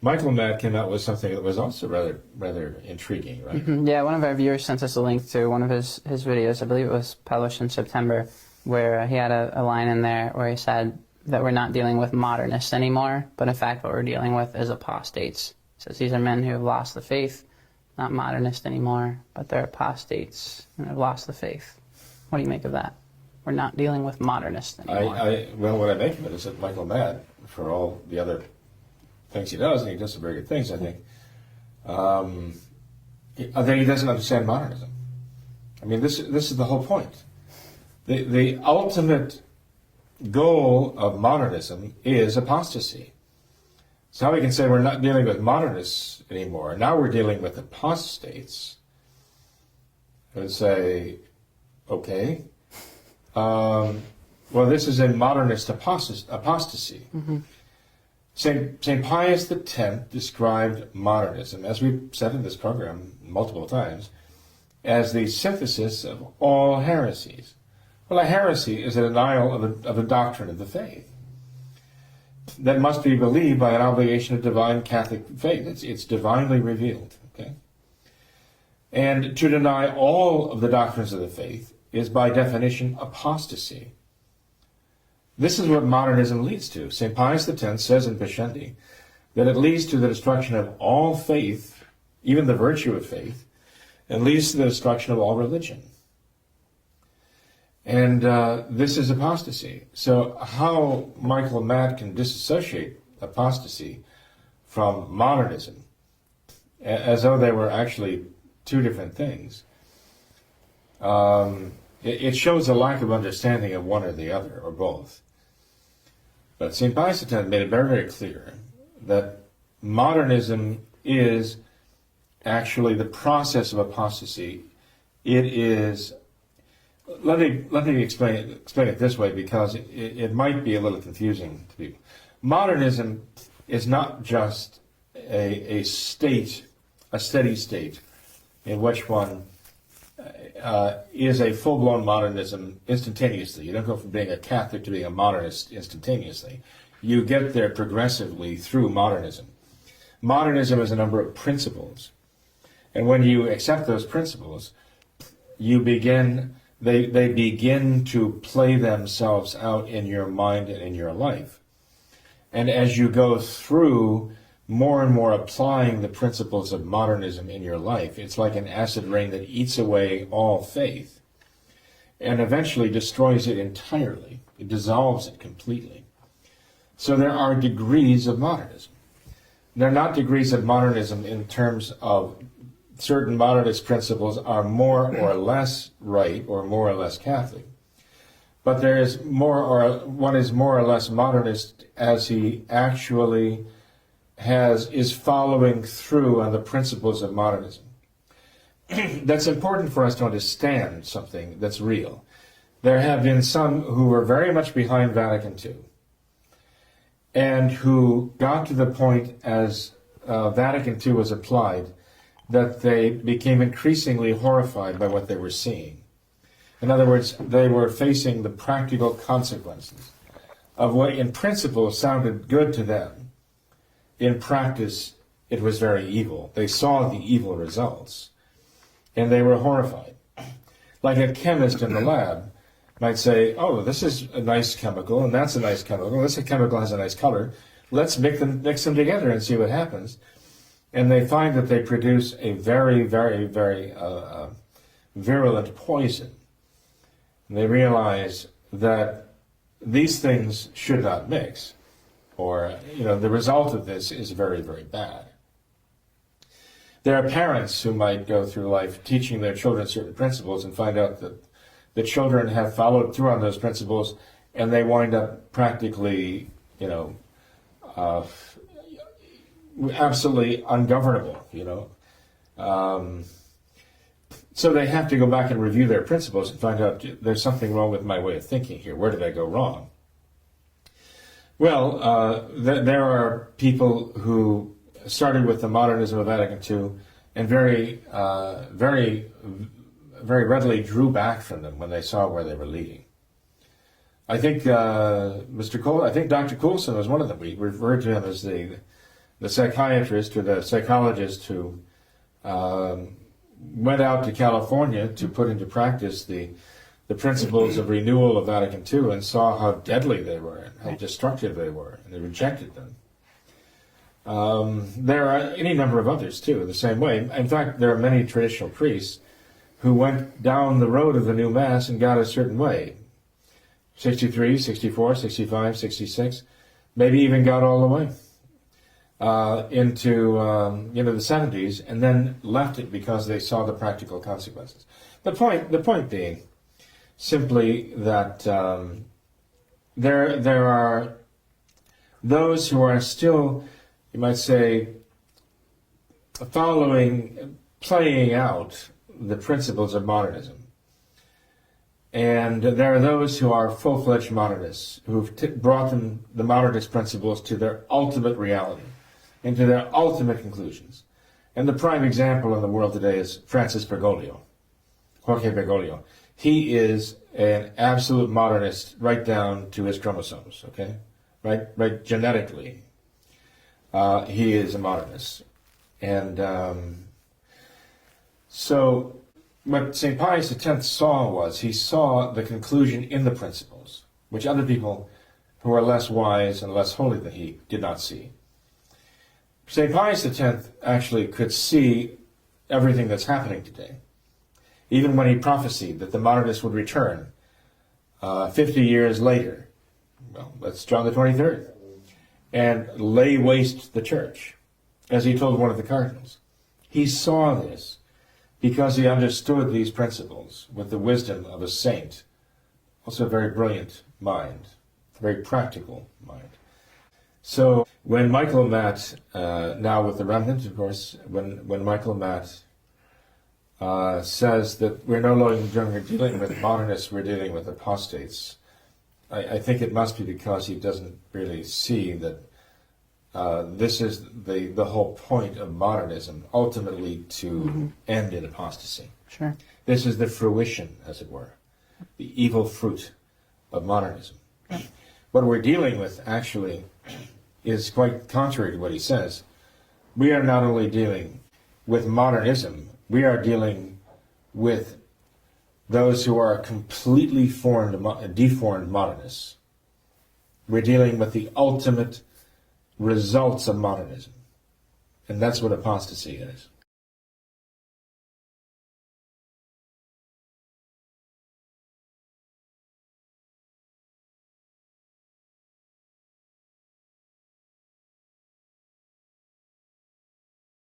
Michael Matt came out with something that was also rather intriguing, right? Yeah, one of our viewers sent us a link to one of his videos. I believe it was published in September, where he had a line in there where he said that we're not dealing with modernists anymore, but in fact what we're dealing with is apostates. He says these are men who have lost the faith, not modernists anymore, but they're apostates and have lost the faith. What do you make of that? We're not dealing with modernists anymore. Well, what I make of it is that Michael Matt, for all the other things he does, and he does some very good things, I think he doesn't understand modernism. I mean, this is the whole point. The ultimate goal of modernism is apostasy. So how we can say we're not dealing with modernists anymore, now we're dealing with apostates, I would say, okay, well, this is a modernist apostasy. Mm-hmm. St. Pius X described modernism, as we've said in this program multiple times, as the synthesis of all heresies. Well, a heresy is a denial of the doctrine of the faith that must be believed by an obligation of divine Catholic faith. It's divinely revealed, okay? And to deny all of the doctrines of the faith is by definition apostasy. This is what modernism leads to. St. Pius X says in Pascendi that it leads to the destruction of all faith, even the virtue of faith, and leads to the destruction of all religion. And this is apostasy. So how Michael Matt can disassociate apostasy from modernism, as though they were actually two different things, it shows a lack of understanding of one or the other, or both. But St. Pius X made it very, very clear that modernism is actually the process of apostasy. It is... Let me explain it this way, because it might be a little confusing to people. Modernism is not just a steady state in which one is a full-blown modernism instantaneously. You don't go from being a Catholic to being a modernist instantaneously. You get there progressively through modernism. Modernism is a number of principles, and when you accept those principles, you begin... They begin to play themselves out in your mind and in your life. And as you go through more and more applying the principles of modernism in your life, it's like an acid rain that eats away all faith and eventually destroys it entirely. It dissolves it completely. So there are degrees of modernism. They're not degrees of modernism in terms of certain modernist principles are more or less right or more or less Catholic. But there is one is more or less modernist as he actually is following through on the principles of modernism. That's important for us to understand something that's real. There have been some who were very much behind Vatican II and who got to the point as Vatican II was applied that they became increasingly horrified by what they were seeing. In other words, they were facing the practical consequences of what in principle sounded good to them. In practice, it was very evil. They saw the evil results, and they were horrified. Like a chemist in the lab might say, oh, this is a nice chemical, and that's a nice chemical. This chemical has a nice color. Let's mix them together and see what happens. And they find that they produce a very, very, very virulent poison. And they realize that these things should not mix, or the result of this is very, very bad. There are parents who might go through life teaching their children certain principles and find out that the children have followed through on those principles, and they wind up practically, absolutely ungovernable, So they have to go back and review their principles and find out there's something wrong with my way of thinking here. Where did I go wrong? Well, there are people who started with the modernism of Vatican II and very readily drew back from them when they saw where they were leading. I think Dr. Coulson was one of them. We referred to him as the psychiatrist or the psychologist who went out to California to put into practice the principles of renewal of Vatican II and saw how deadly they were and how destructive they were, and they rejected them. There are any number of others, too, in the same way. In fact, there are many traditional priests who went down the road of the new Mass and got a certain way. 63, 64, 65, 66, maybe even got all the way into the 70s, and then left it because they saw the practical consequences. The point being simply that there are those who are still, you might say, playing out the principles of modernism. And there are those who are full-fledged modernists, who've brought the modernist principles to their ultimate reality, and to their ultimate conclusions. And the prime example in the world today is Francis Bergoglio, Jorge Bergoglio. He is an absolute modernist right down to his chromosomes, okay? Right genetically. He is a modernist. And so what St. Pius X saw was, he saw the conclusion in the principles, which other people who are less wise and less holy than he did not see. St. Pius X actually could see everything that's happening today. Even when he prophesied that the modernists would return 50 years later, well, that's John the 23rd, and lay waste the church, as he told one of the cardinals. He saw this because he understood these principles with the wisdom of a saint, also a very brilliant mind, a very practical mind. So when Michael Matt, now with the remnant, of course, when Michael Matt says that we're no longer dealing with modernists, we're dealing with apostates, I think it must be because he doesn't really see that this is the whole point of modernism, ultimately to end in apostasy. Sure. This is the fruition, as it were, the evil fruit of modernism. Yeah. What we're dealing with, actually, is quite contrary to what he says. We are not only dealing with modernism, we are dealing with those who are completely deformed modernists. We're dealing with the ultimate results of modernism. And that's what apostasy is.